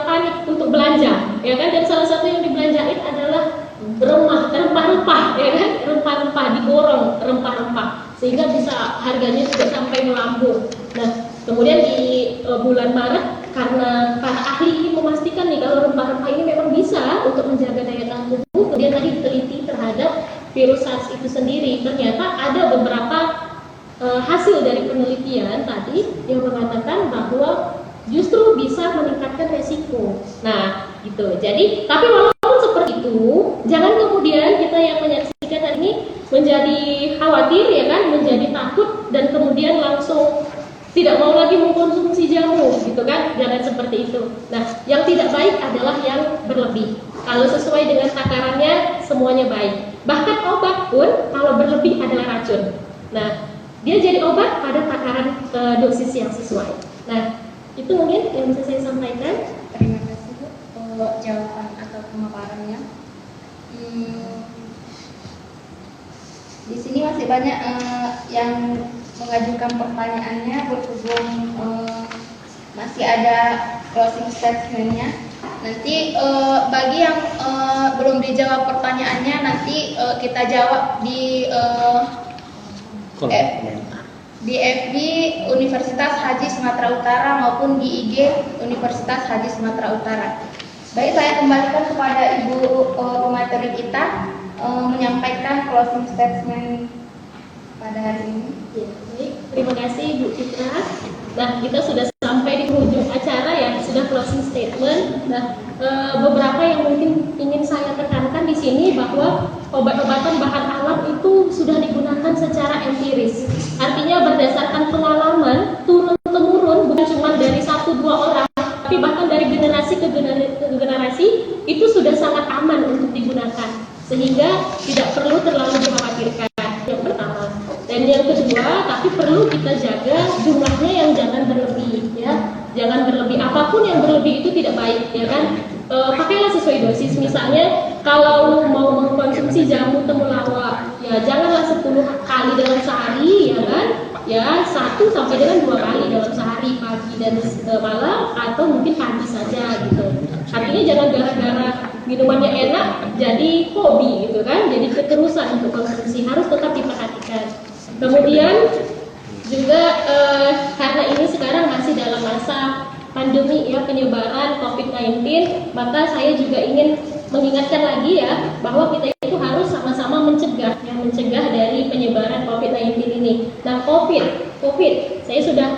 panik untuk belanja, ya kan? Dan salah satu yang dibelanjain adalah rempah-rempah, ya kan? Rempah-rempah diborong, rempah-rempah sehingga bisa harganya juga sampai melambung. Nah, kemudian di bulan Maret karena para ahli ini memastikan nih kalau rempah-rempah ini memang bisa untuk menjaga daya tahan tubuh, kemudian tadi diteliti terhadap virus SARS itu sendiri, ternyata ada beberapa hasil dari penelitian tadi yang mengatakan bahwa justru bisa meningkatkan resiko. Nah, gitu. Jadi, tapi walaupun seperti itu, jangan kemudian kita yang menyaksikan hari ini menjadi khawatir ya kan, menjadi takut dan kemudian langsung tidak mau lagi mengkonsumsi jamu, gitu kan? Jangan seperti itu. Nah, yang tidak baik adalah yang berlebih. Kalau sesuai dengan takarannya, semuanya baik. Bahkan obat pun kalau berlebih adalah racun. Nah, dia jadi obat pada takaran dosis yang sesuai. Nah, itu mungkin yang bisa saya sampaikan. Terima kasih Bu jawaban atau pemaparannya. Di sini masih banyak yang mengajukan pertanyaannya, berhubung masih ada closing statementnya. Nanti bagi yang belum dijawab pertanyaannya, nanti kita jawab di di FB Universitas Haji Sumatera Utara maupun di IG Universitas Haji Sumatera Utara. Baik, saya kembalikan kepada Ibu pemateri kita menyampaikan closing statement pada hari ini. Ya, baik. Terima kasih Bu Citra. Nah, kita sudah sampai di ujung acara ya, sudah closing statement. Nah, beberapa yang mungkin ingin saya tekankan di sini bahwa obat-obatan bahan alam itu sudah digunakan secara empiris. Artinya berdasarkan pengalaman turun-temurun, bukan cuma dari 1-2 orang, tapi bahkan dari generasi ke generasi itu sudah sangat aman untuk digunakan, sehingga tidak perlu terlalu dikhawatirkan. Yang pertama. Dan yang kedua, tapi perlu kita jaga jumlahnya yang jangan berlebih ya. Jangan berlebih, apapun yang berlebih itu tidak baik ya kan. Pakailah sesuai dosis. Misalnya kalau mau mengkonsumsi jamu temulawak ya janganlah 10 kali dalam sehari ya kan. Ya 1 sampai dengan 2 kali dalam sehari, pagi dan malam, atau mungkin pagi saja gitu. Artinya jangan gara-gara minumannya enak jadi hobi gitu kan, jadi keterusan untuk konsumsi, harus tetap diperhatikan. Kemudian juga karena ini sekarang masih dalam masa pandemi ya, penyebaran COVID-19, maka saya juga ingin mengingatkan lagi ya bahwa kita itu harus sama-sama mencegah dari penyebaran COVID-19 ini. Nah, COVID, saya sudah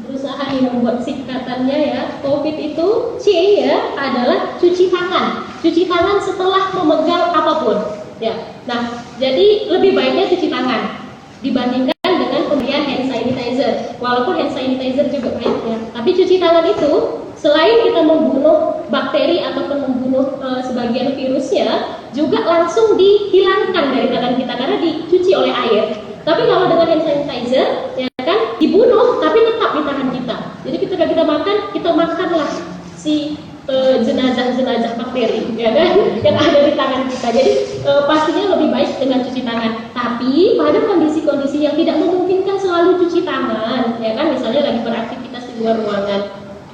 berusaha membuat singkatannya ya. COVID itu C ya adalah cuci tangan setelah memegang apapun Ya. Nah, jadi lebih baiknya cuci tangan dibandingkan dengan pemberian hand sanitizer. Walaupun hand sanitizer juga baik ya, tapi cuci tangan itu selain kita membunuh bakteri ataupun membunuh sebagian virusnya, juga langsung dihilangkan dari tangan kita karena dicuci oleh air. Tapi kalau dengan hand sanitizer, ya kan, dibunuh tapi tetap di tangan kita. Jadi ketika kita makanlah si jenazah-jenazah bakteri, ya kan, yang ada di tangan kita. Jadi pastinya lebih baik dengan cuci tangan. Tapi pada kondisi-kondisi yang tidak memungkinkan selalu cuci tangan, ya kan, misalnya lagi beraktivitas di luar ruangan,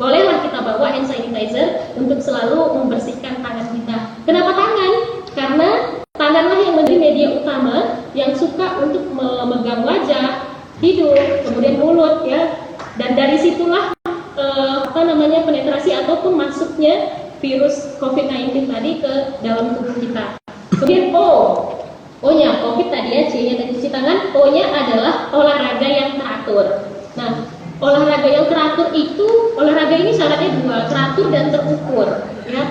bolehlah kita bawa hand sanitizer untuk selalu membersihkan tangan kita. Kenapa tangan? Karena tanganlah yang menjadi media utama yang suka untuk memegang wajah, hidung, kemudian mulut, ya. Dan dari situlah penetrasi ataupun masuknya virus COVID-19 tadi ke dalam tubuh kita. Kemudian O-nya COVID tadi ya, C-nya tadi cuci tangan, O-nya adalah olahraga yang teratur. Nah, olahraga yang teratur itu, olahraga ini syaratnya dua, teratur dan terukur. Ya.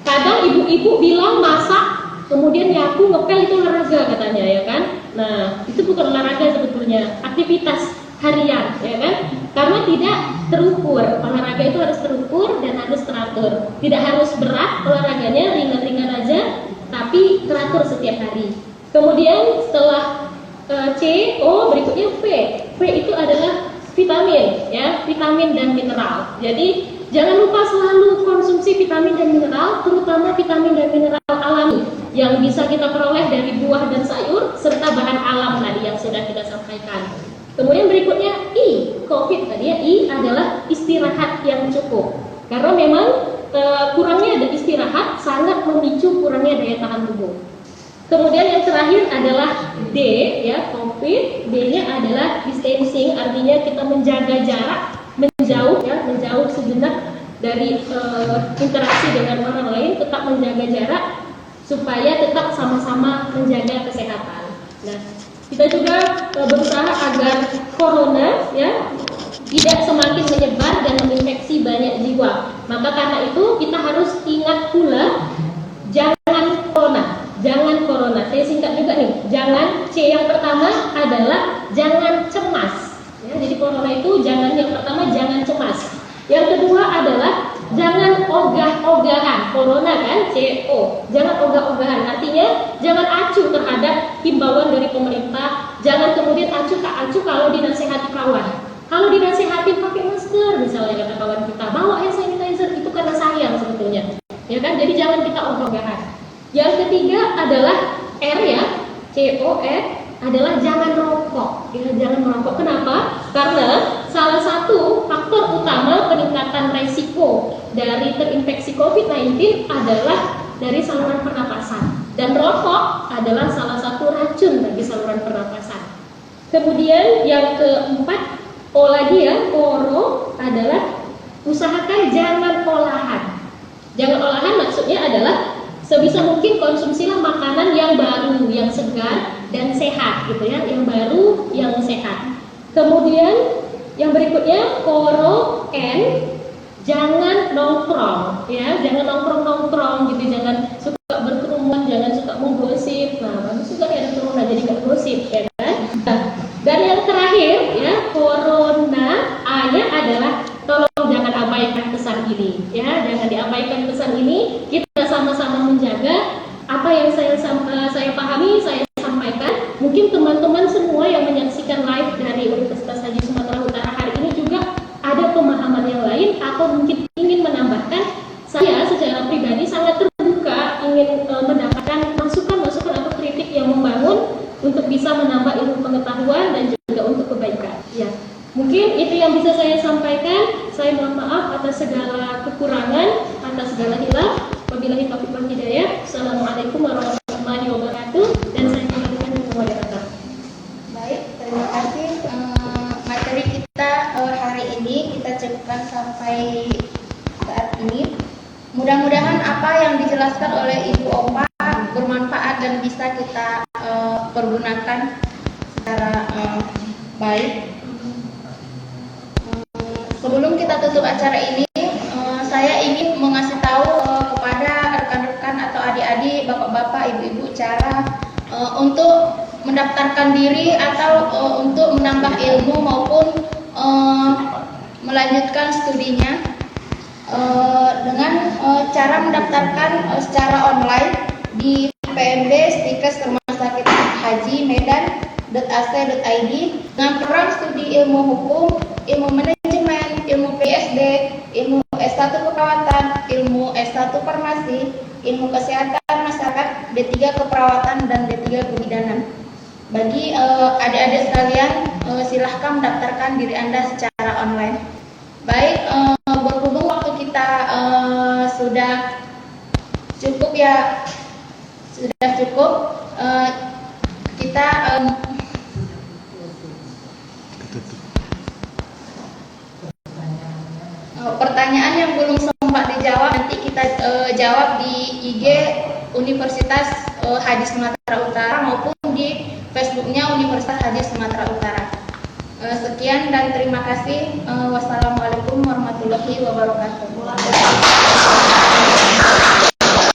Kadang ibu-ibu bilang masak, kemudian nyapu, ngepel itu olahraga katanya, ya kan? Nah, itu bukan olahraga sebetulnya, aktivitas harian, ya kan? Karena tidak terukur. Olahraga itu harus terukur dan harus teratur. Tidak harus berat olahraganya, ringan-ringan aja, tapi teratur setiap hari. Kemudian setelah C, O, berikutnya V. V itu adalah vitamin, ya, vitamin dan mineral. Jadi jangan lupa selalu konsumsi vitamin dan mineral, terutama vitamin dan mineral alami yang bisa kita peroleh dari buah dan sayur serta bahan alam tadi yang sudah kita sampaikan. Kemudian berikutnya I, COVID tadi ya, I adalah istirahat yang cukup. Karena memang kurangnya ada istirahat sangat memicu kurangnya daya tahan tubuh. Kemudian yang terakhir adalah D, ya, COVID. D-nya adalah distancing, artinya kita menjaga jarak, menjauh sejenak dari interaksi dengan orang lain, tetap menjaga jarak supaya tetap sama-sama menjaga kesehatan. Nah, kita juga berusaha agar corona, ya, tidak semakin menyebar dan menginfeksi banyak jiwa. Maka karena itu kita harus ingat pula jangan corona. Saya singkat juga nih. Jangan, C yang pertama adalah jangan cemas. Ya, jadi corona itu yang pertama jangan cemas. Yang kedua adalah jangan ogah-ogahan. Corona kan, CO. Jangan ogah-ogahan. Artinya jangan acuh terhadap himbauan dari pemerintah. Jangan kemudian acuh tak acuh kalau dinasehati kawan. Kalau dinasehati pakai masker, misalnya kata kawan kita, bawa hand sanitizer, itu karena sayang sebetulnya. Ya kan? Jadi jangan kita ogah-ogahan. Yang ketiga adalah R, ya, COR, adalah jangan merokok. Ya, jangan merokok. Kenapa? Karena salah satu faktor utama peningkatan resiko dari terinfeksi COVID-19 adalah dari saluran pernapasan. Dan rokok adalah salah satu racun bagi saluran pernapasan. Kemudian yang keempat, O lagi ya, oro adalah usahakan jangan olahan. Jangan olahan maksudnya adalah sebisa mungkin konsumsilah makanan yang baru, yang segar dan sehat gitu ya, yang baru, yang sehat. Kemudian yang berikutnya koro N, jangan nongkrong ya, jangan nongkrong gitu, jangan suka berkerumun, jangan suka menggosip. Nah, bagus juga ya ada corona jadi nggak gosip ya kan. Dan yang terakhir ya, corona A-nya adalah tolong jangan abaikan pesan ini ya, jangan diabaikan pesan ini. Kita sama-sama menjaga apa yang saya pahami, saya sampaikan. Mungkin teman-teman semua yang menyaksikan live dari Universitas Haji Sumatera Utara hari ini juga ada pemahaman yang lain atau mungkin ingin menambahkan. Saya secara pribadi sangat terbuka ingin mendapatkan masukan-masukan atau kritik yang membangun untuk bisa menambah ilmu pengetahuan dan juga untuk kebaikan. Ya, mungkin itu yang bisa saya sampaikan. Saya mohon maaf atas segala kekurangan, atas segala hilaf. Wabillahi taufiq wal hidayah. Assalamualaikum warahmatullahi wabarakatuh. Dan saya kembalikan ke moderator. Baik, terima kasih. Materi kita hari ini kita cukupkan sampai saat ini. Mudah-mudahan apa yang dijelaskan oleh Ibu Opa bermanfaat dan bisa kita pergunakan secara baik. Sebelum kita tutup acara ini, saya ingin mengasih tahu kepada rekan-rekan atau adik-adik, bapak-bapak, ibu-ibu cara mendaftarkan diri atau untuk menambah ilmu maupun melanjutkan studinya dengan cara mendaftarkan secara online di PMB Stikes Rumah Sakit Haji Medan.ac.id dengan program studi ilmu hukum, ilmu manajemen, ilmu PSD, ilmu S1 keperawatan, ilmu S1 farmasi, ilmu kesehatan masyarakat, D3 keperawatan, dan D3 kebidanan. Bagi adik-adik sekalian, silahkan mendaftarkan diri Anda secara online. Baik, berhubung waktu kita sudah cukup ya, kita pertanyaan yang belum sempat dijawab nanti kita jawab di IG Universitas Haji Sumatera Utara maupun di Facebooknya Universitas Haji Sumatera Utara. Sekian dan terima kasih. Wassalamualaikum warahmatullahi wabarakatuh.